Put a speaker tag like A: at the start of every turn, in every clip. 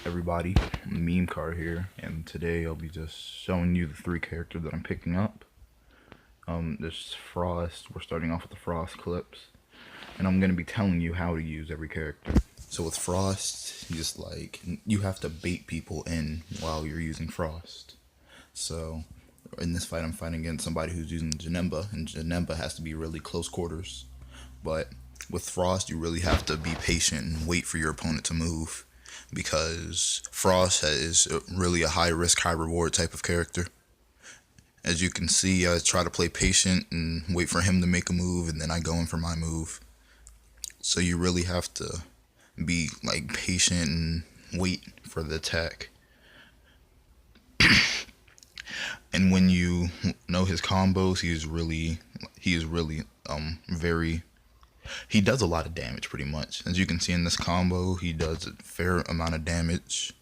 A: Everybody, Meme Car here, and today I'll be just showing you the three characters that I'm picking up. There's Frost. We're starting off with the Frost clips, and I'm gonna be telling you how to use every character. So with Frost, you have to bait people in while you're using Frost. So in this fight, I'm fighting against somebody who's using Janemba, and Janemba has to be really close quarters. But with Frost, you really have to be patient and wait for your opponent to move, because Frost is really a high risk, high reward type of character. As you can see, I try to play patient and wait for him to make a move, and then I go in for my move. So you really have to be patient and wait for the attack. And when you know his combos, he is really very, he does a lot of damage pretty much. As you can see in this combo, he does a fair amount of damage.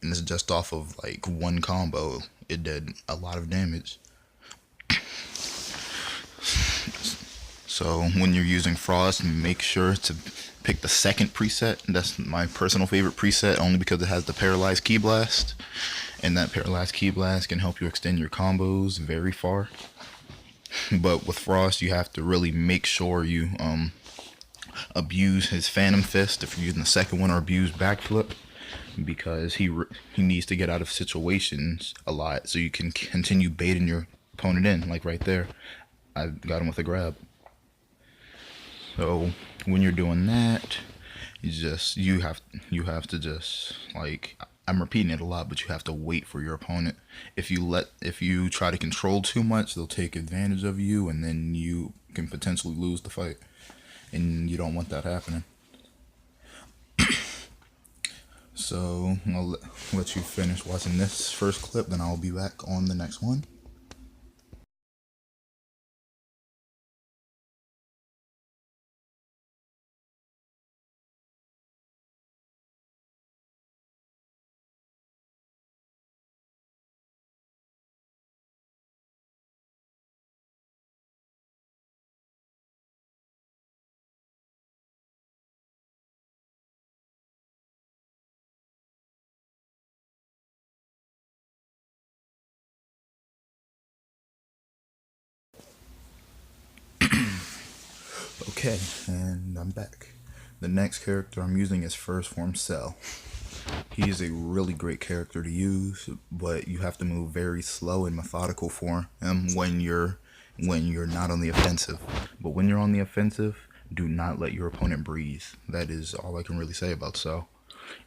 A: And this is just off of one combo. It did a lot of damage. So when you're using Frost, make sure to pick the second preset. That's my personal favorite preset, only because it has the Paralyzed Ki Blast. And that Paralyzed Ki Blast can help you extend your combos very far. But with Frost, you have to really make sure you abuse his Phantom Fist if you're using the second one, or abuse Backflip, because he needs to get out of situations a lot, so you can continue baiting your opponent in. Like right there, I got him with a grab. So when you're doing that, you have to just, I'm repeating it a lot, but you have to wait for your opponent. If you try to control too much, they'll take advantage of you, and then you can potentially lose the fight, and you don't want that happening. So I'll let you finish watching this first clip, then I'll be back on the next one. Okay, and I'm back. The next character I'm using is First Form Cell. He's a really great character to use, but you have to move very slow and methodical for him when you're not on the offensive. But when you're on the offensive, do not let your opponent breathe. That is all I can really say about Cell.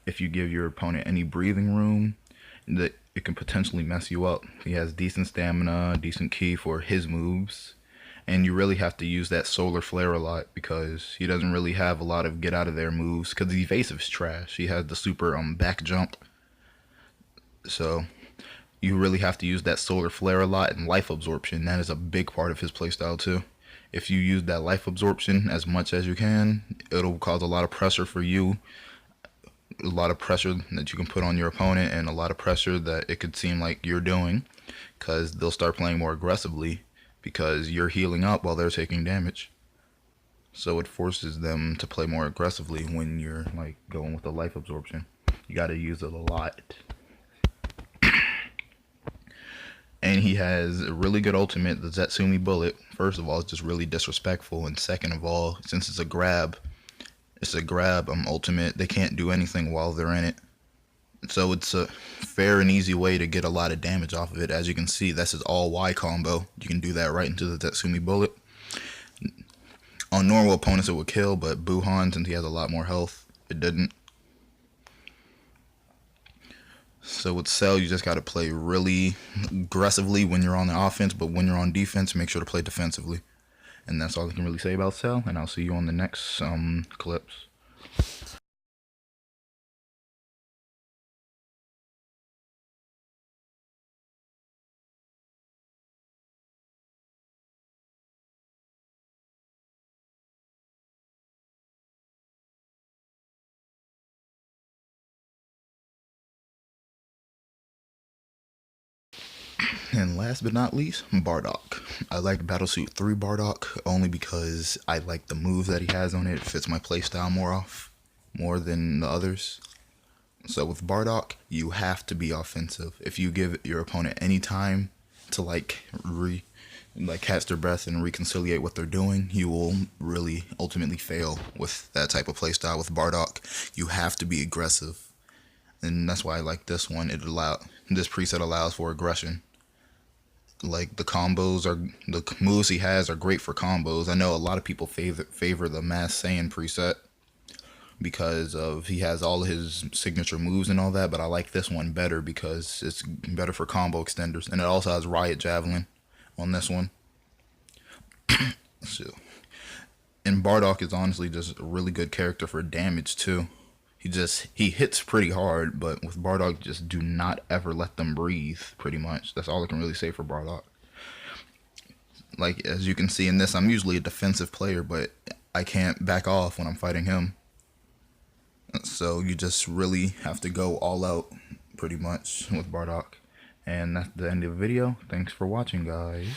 A: If you give your opponent any breathing room, that it can potentially mess you up. He has decent stamina, decent ki for his moves, and you really have to use that Solar Flare a lot, because he doesn't really have a lot of get out of there moves, because the evasive is trash. He has the super back jump, so you really have to use that Solar Flare a lot, and Life Absorption. That is a big part of his playstyle too. If you use that Life Absorption as much as you can, it'll cause a lot of pressure for you, a lot of pressure that you can put on your opponent, and a lot of pressure that it could seem like you're doing, because they'll start playing more aggressively, because you're healing up while they're taking damage. So it forces them to play more aggressively when you're going with the Life Absorption. You got to use it a lot. And he has a really good ultimate, the Zetsumi Bullet. First of all, it's just really disrespectful, and second of all, since it's a grab ultimate, they can't do anything while they're in it. So it's a fair and easy way to get a lot of damage off of it. As you can see, this is all Y combo. You can do that right into the Zetsumi Bullet. On normal opponents it would kill, but Buhan, since he has a lot more health, it didn't. So with Cell, you just got to play really aggressively when you're on the offense, but when you're on defense, make sure to play defensively. And that's all I can really say about Cell, and I'll see you on the next clips. And last but not least, Bardock. I like Battlesuit 3 Bardock only because I like the moves that he has on it. It fits my playstyle more off. more than the others. So with Bardock, you have to be offensive. If you give your opponent any time to like catch their breath and reconciliate what they're doing, you will really ultimately fail with that type of playstyle. With Bardock, you have to be aggressive, and that's why I like this one. This preset allows for aggression. Like the moves he has are great for combos. I know a lot of people favor the Masked Saiyan preset because he has all his signature moves and all that, but I like this one better because it's better for combo extenders, and it also has Riot Javelin on this one. So, and Bardock is honestly just a really good character for damage too. He hits pretty hard, but with Bardock, just do not ever let them breathe. Pretty much, that's all I can really say for Bardock. Like as you can see in this, I'm usually a defensive player, but I can't back off when I'm fighting him. So you just really have to go all out pretty much with Bardock. And that's the end of the video. Thanks for watching, guys.